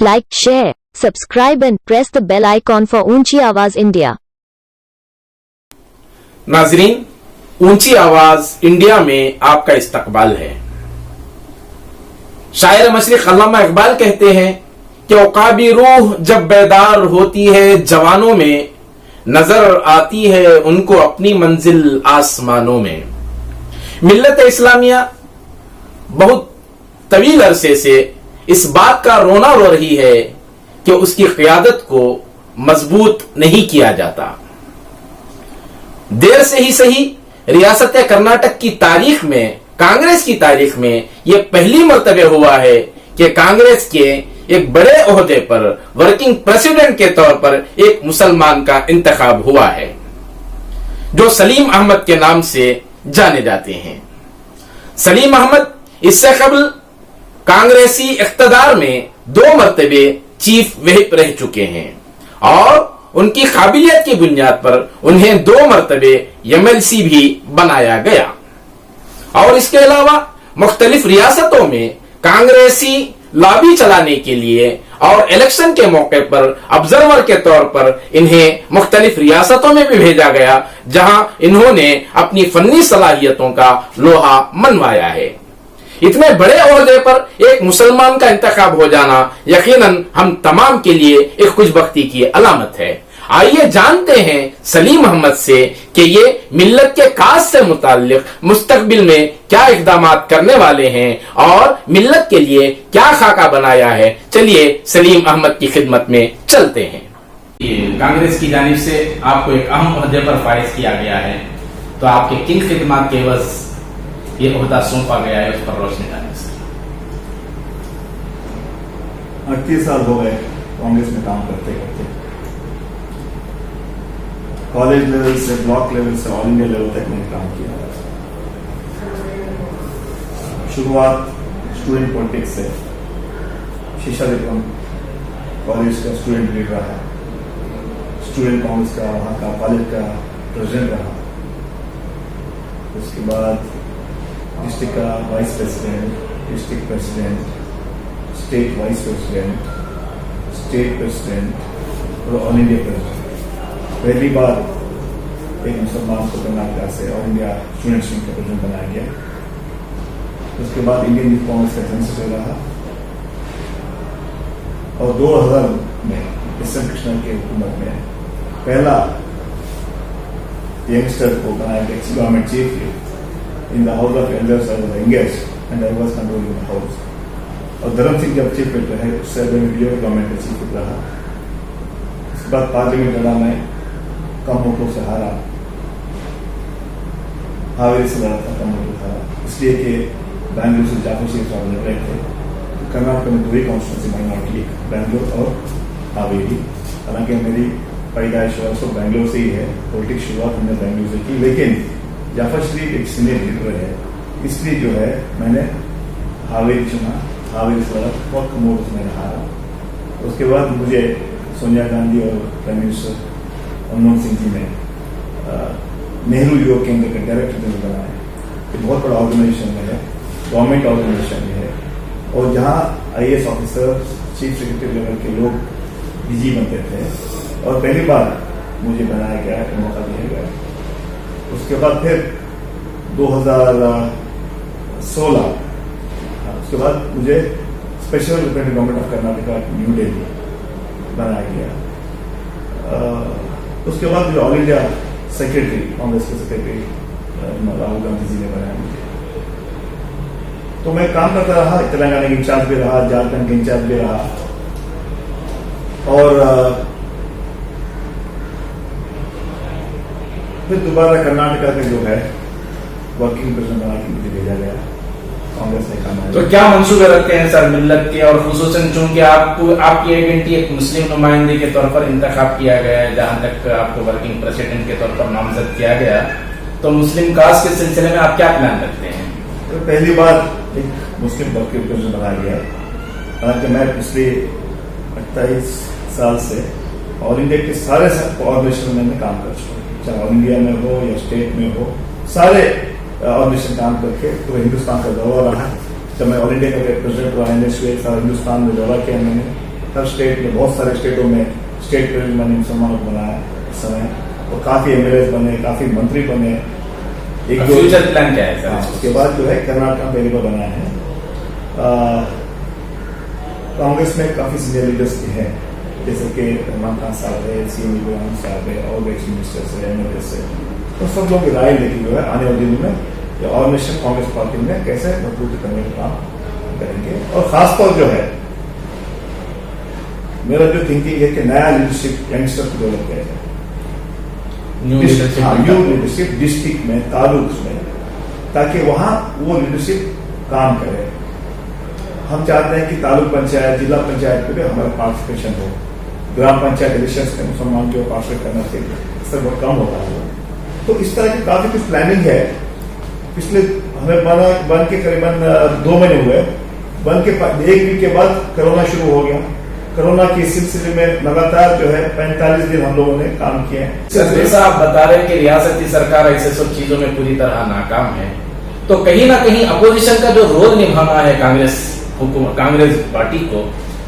Like, share, subscribe and press the bell icon for ऊंची आवाज India. नाजरीन, ऊंची आवाज इंडिया में आपका इस्तकबाल है। शायर मशरिक अल्लामा इकबाल कहते हैं कि औकाबी रूह जब बेदार होती है जवानों में, नजर आती है उनको अपनी मंजिल आसमानों में। मिल्लत इस्लामिया बहुत तवील अरसे से इस बात का रोना रो रही है कि उसकी क़ियादत को मजबूत नहीं किया जाता। देर से ही सही, रियासत कर्नाटक की तारीख में, कांग्रेस की तारीख में यह पहली मर्तबे हुआ है कि कांग्रेस के एक बड़े ओहदे पर वर्किंग प्रेसिडेंट के तौर पर एक मुसलमान का इंतखाब हुआ है, जो सलीम अहमद के नाम से जाने जाते हैं। सलीम अहमद इससे कबल कांग्रेसी इख्तदार में 2 मर्तबे चीफ व्हिप रह चुके हैं और उनकी काबिलियत की बुनियाद पर उन्हें 2 मर्तबे एमएलसी भी बनाया गया। और इसके अलावा मुख्तलिफ रियासतों में कांग्रेसी लॉबी चलाने के लिए और इलेक्शन के मौके पर ऑब्जर्वर के तौर पर इन्हें मुख्तलिफ रियासतों में भी भेजा गया, जहां इन्होंने अपनी फन्नी सलाहियतों का लोहा मनवाया है। इतने बड़े ओहदे पर एक मुसलमान का इंतखाब हो जाना यकीनन हम तमाम के लिए एक खुशबख्ती की अलामत है। आइए जानते हैं सलीम अहमद से कि ये मिल्लत के काज से मुताल्लिक मुस्तकबिल में क्या इकदाम करने वाले हैं और मिल्लत के लिए क्या खाका बनाया है। चलिए सलीम अहमद की खिदमत में चलते हैं। कांग्रेस की जानिब से आपको एक अहम ओहदे पर फाइज किया गया है, तो आपके किन खिदमत के एवज ये ओहदा सौंपा गया है, उस पर रोशनी डालें। 38 साल हो गए कांग्रेस में काम करते करते। कॉलेज लेवल से, ब्लॉक लेवल से, ऑल इंडिया लेवल तक मैंने काम किया। शुरुआत स्टूडेंट पॉलिटिक्स से, शीशा विक्रम कॉलेज का स्टूडेंट लीडर रहा, स्टूडेंट कांग्रेस का वहां का कॉलेज का प्रेसिडेंट रहा। उसके बाद डिस्ट्रिक्ट का vice president, district president, state wise president, state president और ऑल इंडिया प्रेसिडेंट। पहली बार एक मुसलमान को कर्नाटक से ऑल इंडिया स्टूडेंट्स विंग का प्रेसिडेंट बनाया गया। उसके बाद इंडियन यूथ कांग्रेस का जनरल सेक्रेटरी रहा और 2000 में एस एम कृष्णन की हुकूमत में पहला यंगस्टर को बनाया गया government chief in the house of elders. I was engaged and I was controlling the house. और धर्म सिंह जब चीफ विप रहे, उससे गवर्नमेंट का चीफ विप रहा। उसके बाद पार्लियामेंट लड़ा, मैं कम वोटों से हारा, हावेरी से लड़ा था, कम वोटों से हारा, इसलिए कि बैंगलोर से जाफर शेख साहब लड़ रहे थे। तो कर्नाटक में 2 ही कॉन्स्टिट्यूंसी माइनॉरिटी, बैंगलोर और हावेरी। हालांकि मेरी पैदाइश तो बैंगलोर से ही है, पॉलिटिक्स शुरुआत हमने बैंगलोर से की, लेकिन जाफर शरीफ एक सीनियर लीडर है, इसलिए जो है मैंने हावेरी चुना। हावेरी से लड़ा, बहुत कम वोट से मैंने हारा। उसके बाद मुझे सोनिया गांधी और प्राइम मिनिस्टर मनमोहन सिंह जी ने नेहरू युवा केंद्र का डायरेक्टर जनरल बनाया। ये बहुत बड़ा ऑर्गेनाइजेशन में है, गवर्नमेंट ऑर्गेनाइजेशन में है, और जहां IAS officer, chief secretary level के लोग डीजी बनते थे, और पहली बार मुझे बनाया गया, मौका दिया गया। उसके बाद फिर 2016 उसके बाद मुझे special representative government of Karnataka new Delhi बनाया गया। उसके बाद मुझे ऑल इंडिया सेक्रेटरी, कांग्रेस के सेक्रेटरी राहुल गांधी जी ने बनाया मुझे। तो मैं काम करता रहा, तेलंगाना के इंचार्ज भी रहा, झारखंड के इंचार्ज भी रहा, और फिर दोबारा कर्नाटका का जो है वर्किंग प्रेसिडेंट बना के मुझे भेजा गया, कांग्रेस ने काम। तो क्या मंसूबे रखते हैं सर मिल्लत के, और खुसूसन चूंकि आपकी आइडेंटिटी एक मुस्लिम नुमाइंदे के तौर पर इंतखाब किया गया है, जहां तक आपको वर्किंग प्रेसिडेंट के तौर पर नामजद किया गया, तो मुस्लिम कास्ट के सिलसिले में आप क्या प्लान रखते हैं? तो पहली बार एक मुस्लिम वर्किंग प्रेसिडेंट बनाया गया। हालांकि मैं पिछले 28 साल से ऑल इंडिया के सारे ऑर्गेनाइजेशन में काम कर चुका हूँ, चाहे ऑल इंडिया में हो या स्टेट में हो, सारे ऑर्गेनाइजेशन काम करके पूरे हिंदुस्तान का दौरा रहा। जब मैं ऑल इंडिया का प्रेसिडेंट रहा, सारा हिंदुस्तान में दौरा किया मैंने, हर स्टेट में, बहुत सारे स्टेटों में स्टेट प्रेसिडेंट मैंने मुसलमानों को बनाया इस समय, और काफी एमएलए बने, काफी मंत्री बने। एक फ्यूचर प्लान क्या है सर? उसके बाद जो है कर्नाटक पहले को बनाया है। कांग्रेस में काफी सीनियर लीडर्स भी हैं, जैसे कि रहमान खान साहब है, सीएम इब्राहिम साहब है, और एक्स मिनिस्टर्स है, एमएलए है, तो सब लोग राय लेके जो है आने वाले दिनों में और नेशनल कांग्रेस पार्टी में कैसे मजबूत करने का काम करेंगे। और खासतौर जो है मेरा जो थिंकिंग है कि नया लीडरशिप यंगस्टर को डेवलप किया जाए, न्यू लीडरशिप डिस्ट्रिक्ट में, तालुक में, ताकि वहां वो लीडरशिप काम करे। हम चाहते हैं कि तालुक पंचायत, जिला पंचायत पे भी हमारा पार्टिसिपेशन हो। ग्राम पंचायत इलेक्शन में मुसलमान को पार्टिसिपेट करना चाहिए, इससे बहुत कम होता है। तो इस तरह की काफी कुछ प्लानिंग है। पिछले हमें बन के करीबन 2 महीने हुए, बन के 1 वीक के बाद कोरोना शुरू हो गया। कोरोना के सिलसिले में लगातार जो है 45 दिन हम लोगों ने काम किए हैं। जैसा आप बता रहे हैं कि रियासती सरकार ऐसे सब चीजों में पूरी तरह नाकाम है, तो कहीं ना कहीं अपोजिशन का जो रोल निभाना है कांग्रेस पार्टी को,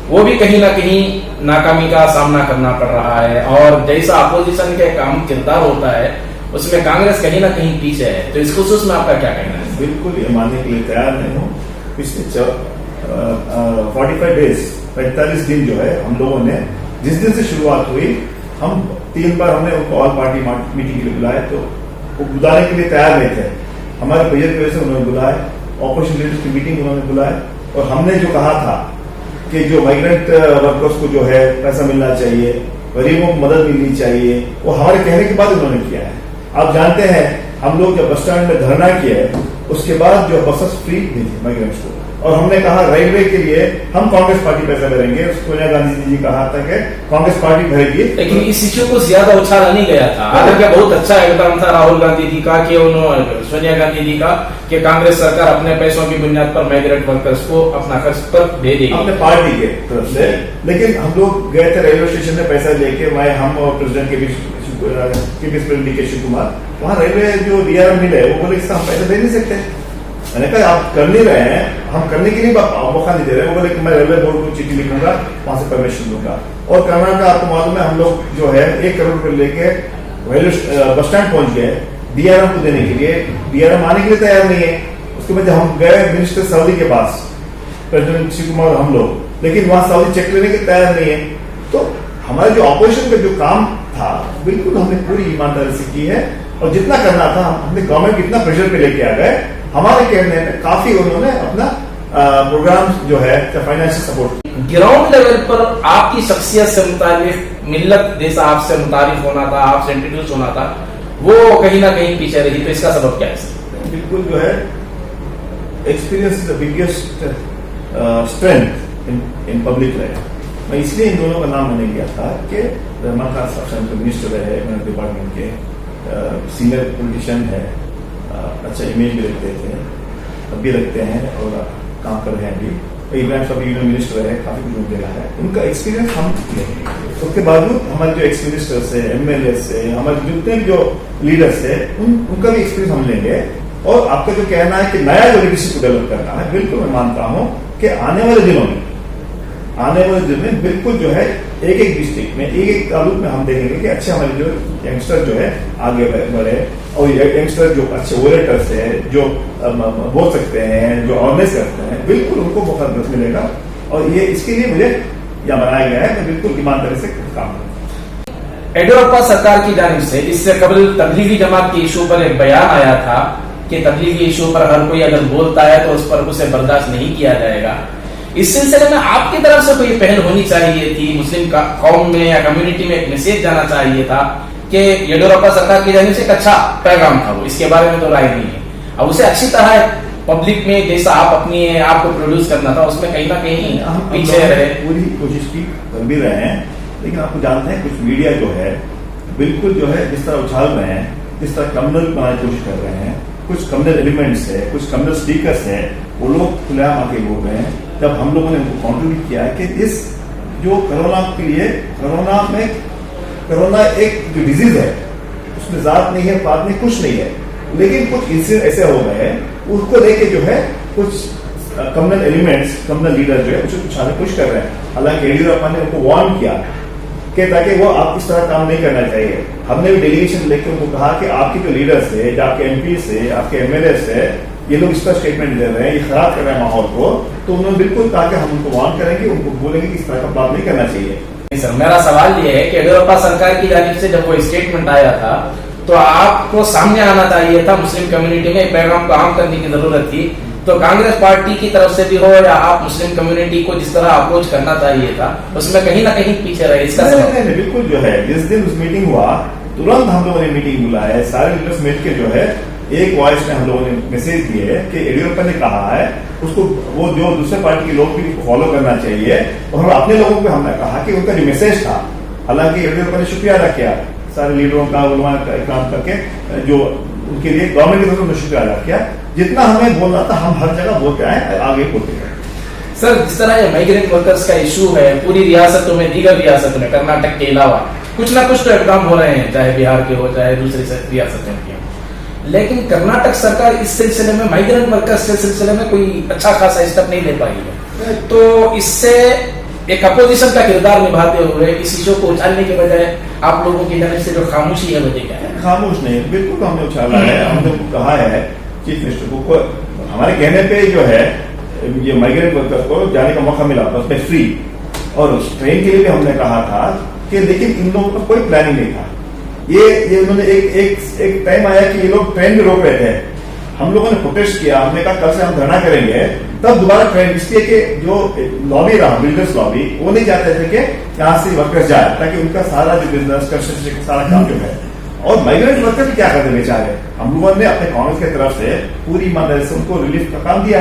वो भी कहीं ना कहीं नाकामी का सामना करना पड़ रहा है। और जैसा अपोजिशन के काम किरदार होता है, उसमें कांग्रेस कहीं ना कहीं पीछे है। तो इस खुसूस में आपका क्या कहना है? बिल्कुल ये मानने के लिए तैयार नहीं हूँ। पिछले 45 डेज, 45 दिन जो है हम लोगों ने, जिस दिन से शुरुआत हुई, हम 3 बार हमने उनको ऑल पार्टी मीटिंग के लिए बुलाए, तो वो बुलाने के लिए तैयार नहीं थे। हमारे बजट की वजह से उन्होंने बुलाए, ऑपोजिशन लीडर्स की मीटिंग उन्होंने बुलाए, और हमने जो कहा था कि जो माइग्रेंट वर्कर्स को जो है पैसा मिलना चाहिए, गरीबों को मदद मिलनी चाहिए, वो हमारे कहने के बाद उन्होंने किया है। आप जानते हैं हम लोग जब बस स्टैंड में धरना किया है, उसके बाद जो बसेस फ्री दी थी माइग्रेंट्स को, और हमने कहा रेलवे के लिए हम कांग्रेस पार्टी पैसा भरेंगे। सोनिया गांधी जी कहा था कि कांग्रेस पार्टी भरेगी, लेकिन इस इश्यू को ज्यादा उछाला नहीं गया था। हालांकि बहुत अच्छा एकदम था राहुल गांधी जी का, कि उन्होंने सोनिया गांधी जी का, कि कांग्रेस सरकार अपने पैसों की बुनियाद पर माइग्रेंट वर्कर्स को अपना खर्च पर दे देगी अपने पार्टी के तरफ से। लेकिन हम लोग गए थे रेलवे स्टेशन में पैसा लेके, मैं, हम और प्रेसिडेंट के बीच डी के शिव कुमार, वहां रेलवे जो डीआरएम मिले, वो बोले हम पैसा दे नहीं सकते। मैंने कहा आप कर नहीं रहे हैं, हम करने के लिए मौका नहीं दे रहे। वो बोले कि मैं रेलवे बोर्ड को चिट्ठी लिखूंगा, वहां से परमिशन दूंगा। और कर्नाटक आपको मालूम है, हम लोग जो है 1 करोड़ रुपए लेके बस स्टैंड पहुंच गए डीआरएम को देने के लिए। डीआरएम आने के लिए तैयार नहीं है। उसके बाद हम गए मिनिस्टर सऊदी के पास, प्रेसिडेंट शिव कुमार, हम लोग, लेकिन वहां सऊदी चेक लेने के तैयार नहीं है। तो हमारे जो ऑपोजिशन का जो काम था, बिल्कुल हमने पूरी ईमानदारी से की है, और जितना करना था हमने गवर्नमेंट इतना प्रेशर पे लेके आ गए। हमारे कहने में काफी उन्होंने अपना प्रोग्राम जो है फाइनेंशियल सपोर्ट। ग्राउंड लेवल पर आपकी शख्सियत से मुताबिक, मिल्लत जैसा आपसे मुतारिफ होना था, आपसे इंट्रोड्यूस होना था, वो कहीं ना कहीं पीछे रही। तो इसका सबब क्या है? बिल्कुल जो है experience is the biggest strength in public life. मैं इसलिए इन दोनों का नाम मैंने लिया था कि रहमान खान साहब मिनिस्टर रहे मेरे डिपार्टमेंट के, सीनियर पॉलिटिशियन है, अच्छा इमेज भी रखते थे, अब भी रखते हैं, और काम कर रहे हैं अभी। इब्राहिम साहब यूनियन मिनिस्टर है, काफी कुछ उनको देखा है, उनका एक्सपीरियंस हम लेंगे। उसके बावजूद हमारे जो एक्स मिनिस्टर्स है, एमएलए से, हमारे जितने भी जो लीडर्स है, उनका भी एक्सपीरियंस हम लेंगे। और आपका जो कहना है कि नया जो लीडरशिप को डेवलप करना है, बिल्कुल मैं मानता हूं कि आने वाले दिनों में बिल्कुल जो है एक डिस्ट्रिक्ट में, एक तालुक में हम देखेंगे कि अच्छे हमारे जो यंगस्टर जो है आगे बढ़े, और यंगस्टर जो अच्छे ओरेटर्स है, जो बोल सकते हैं, जो अवेयरनेस करते हैं, बिल्कुल उनको मौका मिलेगा। और ये इसके लिए मुझे यहाँ बनाया गया है, मैं बिल्कुल ईमानदारी से काम करूँगा। येडियुरप्पा सरकार की जानिब से इससे कबल तबलीगी जमात के इशू पर एक बयान आया था कि तबलीगी इशू पर हर कोई अगर बोलता है तो उस पर उसे बर्दाश्त नहीं किया जाएगा। इस सिलसिले में आपकी तरफ से कोई पहल होनी चाहिए थी, मुस्लिम कौम में या कम्युनिटी में एक मैसेज जाना चाहिए था कि येडियुरप्पा सरकार की जानिब से एक अच्छा पैगाम था वो, इसके बारे में तो राय नहीं है। अब उसे अच्छी तरह पब्लिक में जैसा आपको प्रोड्यूस करना था, उसमें कहीं ना कहीं पीछे रहे। पूरी कोशिश की, कर भी रहे हैं, लेकिन आपको जानते हैं कुछ मीडिया जो है बिल्कुल जो है जिस तरह उछाल रहे हैं, जिस तरह कम्युनल बनाने की कोशिश कर रहे हैं, कुछ कम्युनल एलिमेंट्स है, कुछ कम्युनल स्पीकर्स है, वो लोग खुलेआम आके बोल रहे हैं। जब हम लोगों ने उनको कॉन्ट्रीब्यूट किया है कि इस जो कोरोना के लिए, कोरोना एक जो डिजीज है, उसमें जात नहीं है, बात नहीं, कुछ नहीं है, लेकिन कुछ इंसिडेंट ऐसे हो गए हैं, उसको लेके जो है कुछ कम्युनल एलिमेंट्स, कम्युनल लीडर जो है उसे उछालने की कोशिश कर रहे हैं। हालांकि येडियुरप्पा ने उनको वार्न किया कि ताकि वो आप इस तरह काम नहीं करना चाहिए। हमने भी डेलीगेशन लेकर उनको कहा कि आपके जो लीडर्स है, जो आपके एमपी है, आपके एमएलए है, ये लोग इसका स्टेटमेंट दे रहे हैं, ये खराब कर रहे हैं माहौल को, तो उन्होंने बिल्कुल कहा कि हम उनको वार्न करेंगे, उनको बोलेंगे कि इस तरह का बात नहीं करना चाहिए। सर, मेरा सवाल ये है कि येडियुरप्पा सरकार की जानिब से जब वो स्टेटमेंट आया था तो आपको सामने आना चाहिए था, मुस्लिम कम्युनिटी में पैगाम को आम करने की जरूरत थी। तो कांग्रेस पार्टी की तरफ से भी हो या आप मुस्लिम कम्युनिटी को जिस तरह अप्रोच करना चाहिए था, उसमें कहीं ना कहीं पीछे रहे। इसका नहीं, बिल्कुल जो है जिस दिन उस मीटिंग हुआ तुरंत हम लोगों ने मीटिंग बुलाया, सारे लीडर्स मिल के जो है एक वॉइस में हम लोगों ने मैसेज दिए कि येडियुरप्पा ने कहा है उसको वो जो दूसरे पार्टी के लोग भी फॉलो करना चाहिए, और हम अपने लोगों को हमने कहा कि उनका जो मैसेज था, हालांकि येडियुरप्पा ने शुक्रिया अदा किया सारे लीडरों का, उलमा का काम करके जो उनके लिए गवर्नमेंट की तरफ से शुक्रिया अदा किया। जितना हमें बोलना था हम हर जगह बोलते आए, आगे बोलते गए। सर, जिस तरह ये माइग्रेंट वर्कर्स का इशू है पूरी रियासतों में, दीगर रियासतों में, कर्नाटक के अलावा कुछ ना कुछ तो एग्जाम हो रहे हैं, चाहे बिहार के हो चाहे दूसरी रियासतों के हो, लेकिन कर्नाटक सरकार इस सिलसिले में, माइग्रेंट वर्कर्स के सिलसिले में कोई अच्छा खासा स्टेप नहीं ले पाई है। तो इससे एक अपोजिशन का किरदार निभाते हुए इस इशू को उछालने के बजाय आप लोगों की जानिब से जो खामोशी है वजह क्या है? खामोश नहीं, बिल्कुल हमने उछाला है। हमने कहा है चीफ मिनिस्टर को, हमारे कहने पे जो है ये माइग्रेंट वर्कर्स को जाने का मौका मिला था उसमें फ्री, और उस ट्रेन के लिए भी हमने कहा था कि लेकिन इन लोगों का कोई प्लानिंग नहीं था। ये उन्होंने एक टाइम आया कि ये लोग ट्रेन भी रोक रहे थे, हम लोगों ने प्रोटेस्ट किया, हमने कहा कल से हम धरना करेंगे, तब दोबारा ट्रेन, इसलिए कि जो लॉबी रहा, बिल्डर्स लॉबी, वो नहीं चाहते थे कि यहाँ से वर्कर्स जाए ताकि उनका सारा जो बिजनेस कंस्ट्रक्शन सारा काम जो है। और माइग्रेंट वर्कर क्या करते बेचारे, हम लोगों ने अपने कांग्रेस की तरफ से पूरी ईमानदारी से उनको रिलीफ का काम दिया,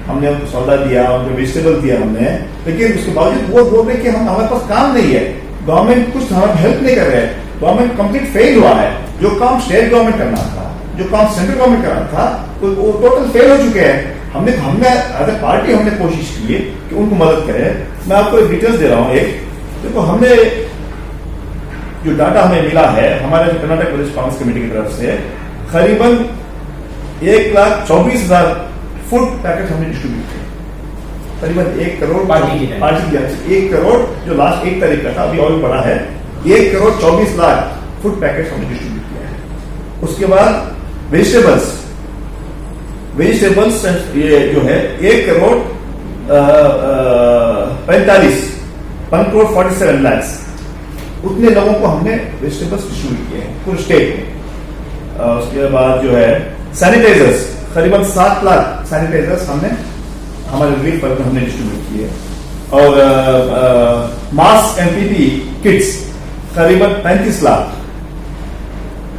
हमने उनको सौदा दिया, उनको वेजिटेबल दिया हमने, लेकिन उसके बावजूद वो बोल रहे कि हमारे पास काम नहीं है, गवर्नमेंट कुछ हमारी हेल्प नहीं कर रहे है, गवर्नमेंट कंप्लीट फेल हुआ है। जो काम स्टेट गवर्नमेंट करना था, जो काम सेंट्रल गवर्नमेंट करना था, वो टोटल फेल हो चुके हैं। हमने एज ए पार्टी हमने कोशिश की कि उनको मदद करें। मैं आपको एक डिटेल्स दे रहा हूँ। एक देखो, हमने जो डाटा हमें मिला है हमारे जो कर्नाटक प्रदेश कांग्रेस कमेटी की तरफ से, करीबन 1,24,000 फूड पैकेट हमने डिस्ट्रीब्यूट किए, करीबन 1 करोड़ पार्टी की 1 करोड़ जो लास्ट 1 तारीख का था, अभी और बढ़ा है, 1 करोड़ 24 लाख फूड पैकेट हमने डिस्ट्रीब्यूट किया है। उसके बाद वेजिटेबल्स ये जो है 1 करोड़ 1.47 लाख, उतने लोगों को हमने वेजिटेबल्स डिस्ट्रीब्यूट किए हैं पूरे स्टेट में। उसके बाद जो है सैनिटाइजर्स, करीबन 7 लाख सैनिटाइजर्स हमने हमारे रिलीफ पर हमने डिस्ट्रीब्यूट किए, और मास्क एंड पीपी किट्स करीबन 35 लाख।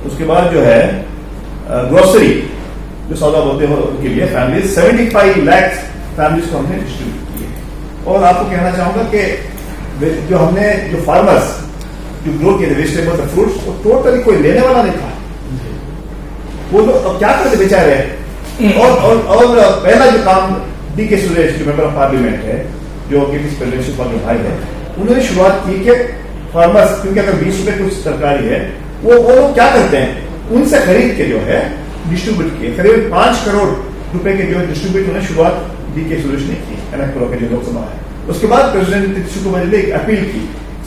उसके बाद जो है ग्रोसरी जो सौदा बोलते हो उनके लिए फैमिली 75 लाख फैमिलीज को हमने डिस्ट्रीब्यूट किए। और आपको कहना चाहूंगा कि जो हमने जो फार्मर्स जो ग्रो किए थे वेजिटेबल्स और फ्रूट्स, वो टोटली कोई लेने वाला नहीं था, वो लोग अब क्या करते बेचारे। और पहला जो काम डी.के. सुरेश जो मेंबर ऑफ पार्लियामेंट है, जो प्रेसिडेंशियल का जो भाई है, उन्होंने शुरुआत की कि फार्मर्स, क्योंकि अगर 20 रुपए कुछ सरकारी है, वो लोग क्या करते हैं, उनसे खरीद के जो है डिस्ट्रीब्यूट किए। करीब 5 करोड़ रुपए के जो डिस्ट्रीब्यूट उन्होंने शुरुआत डी.के. सुरेश ने की, अनंतपुर के जो लोकसभा है। उसके बाद प्रेसिडेंट नीतीश कुमार ने एक अपील की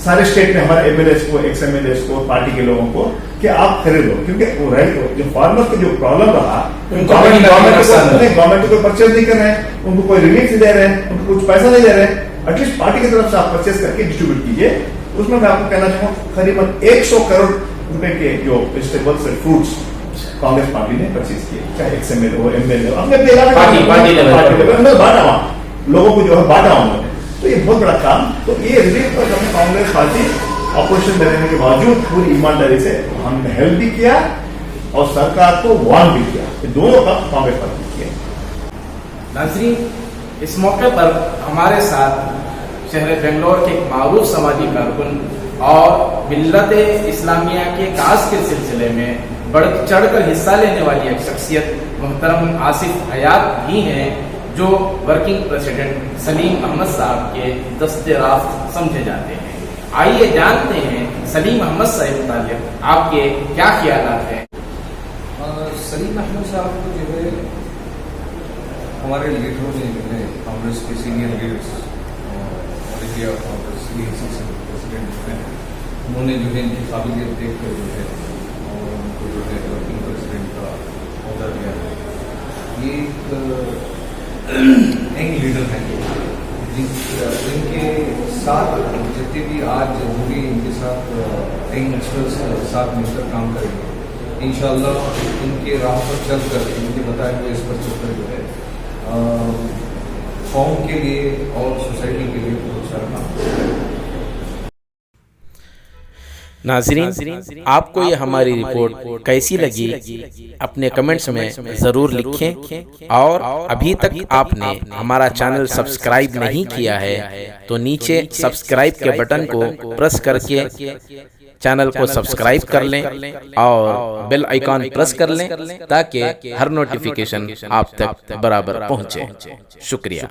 सारे स्टेट में हमारे एमएलएस को, एक्स एमएलएस को, पार्टी के लोगों को कि आप खरीदो, क्योंकि वो जो फार्मर्स का जो प्रॉब्लम रहा, गवर्नमेंट को परचेज नहीं कर रहे हैं, उनको कोई रिलीफ नहीं दे रहे हैं, उनको कुछ पैसा नहीं दे रहे हैं, एटलीस्ट पार्टी की तरफ से आप परचेज करके डिस्ट्रीब्यूट कीजिए। उसमें मैं आपको कहना चाहूंगा करीबन 100 करोड़ रुपए के जो वेजिटेबल्स और फ्रूट्स कांग्रेस पार्टी ने परचेज किए, चाहे एक्सएमएल हो, एमएलए हो, अपने पार्टी लेवल बांटा, लोगों को जो है बांटा उन्होंने। तो ये बहुत बड़ा काम, तो ये रिलीफ पर हमने कांग्रेस पार्टी ऑपोजिशन देने के बावजूद पूरी ईमानदारी से हमने हेल्प भी किया और सरकार को वार्न भी किया, ये दोनों काम कांग्रेस पार्टी किया। नाज़रीन, इस मौके पर हमारे साथ शहर बेंगलोर के एक मारूफ समाजी कारकुन और मिल्लत इस्लामिया के काज के सिलसिले में बढ़ चढ़कर हिस्सा लेने वाली एक शख्सियत मोहतरम आसिफ हयात भी हैं, जो वर्किंग प्रेसिडेंट सलीम अहमद साहब के दस्ते रास्त समझे जाते हैं। आइए जानते हैं सलीम अहमद साहब मुतालिक आपके क्या ख्यालात हैं। सलीम अहमद साहब को जो है हमारे लीडरों ने जो है कांग्रेस के सीनियर लीडर्स और इंडिया कांग्रेस प्रेसिडेंट हैं, उन्होंने जो है इनकी काबिलियत देख कर जो है और उनको जो है वर्किंग प्रेसिडेंट का अहदा दिया है। ये एक यंग लीडर हैं जिनके साथ जितने भी आज जो भी इनके साथ यंग एक्सपर्ट्स साथ मिलकर काम करेंगे, इंशाअल्लाह इनके राह पर चलकर, इनके बताए हुए इस पर चलकर जो है कौम के लिए और सोसाइटी के लिए बहुत सारा काम करेंगे। नाज़रीन, आपको ये हमारी रिपोर्ट कैसी लगी अपने कमेंट्स में ज़रूर लिखें, और अभी तक आपने हमारा चैनल सब्सक्राइब नहीं किया है तो नीचे सब्सक्राइब के बटन को प्रेस करके चैनल को सब्सक्राइब कर लें और बेल आइकॉन प्रेस कर लें ताकि हर नोटिफिकेशन आप तक बराबर पहुंचे। शुक्रिया।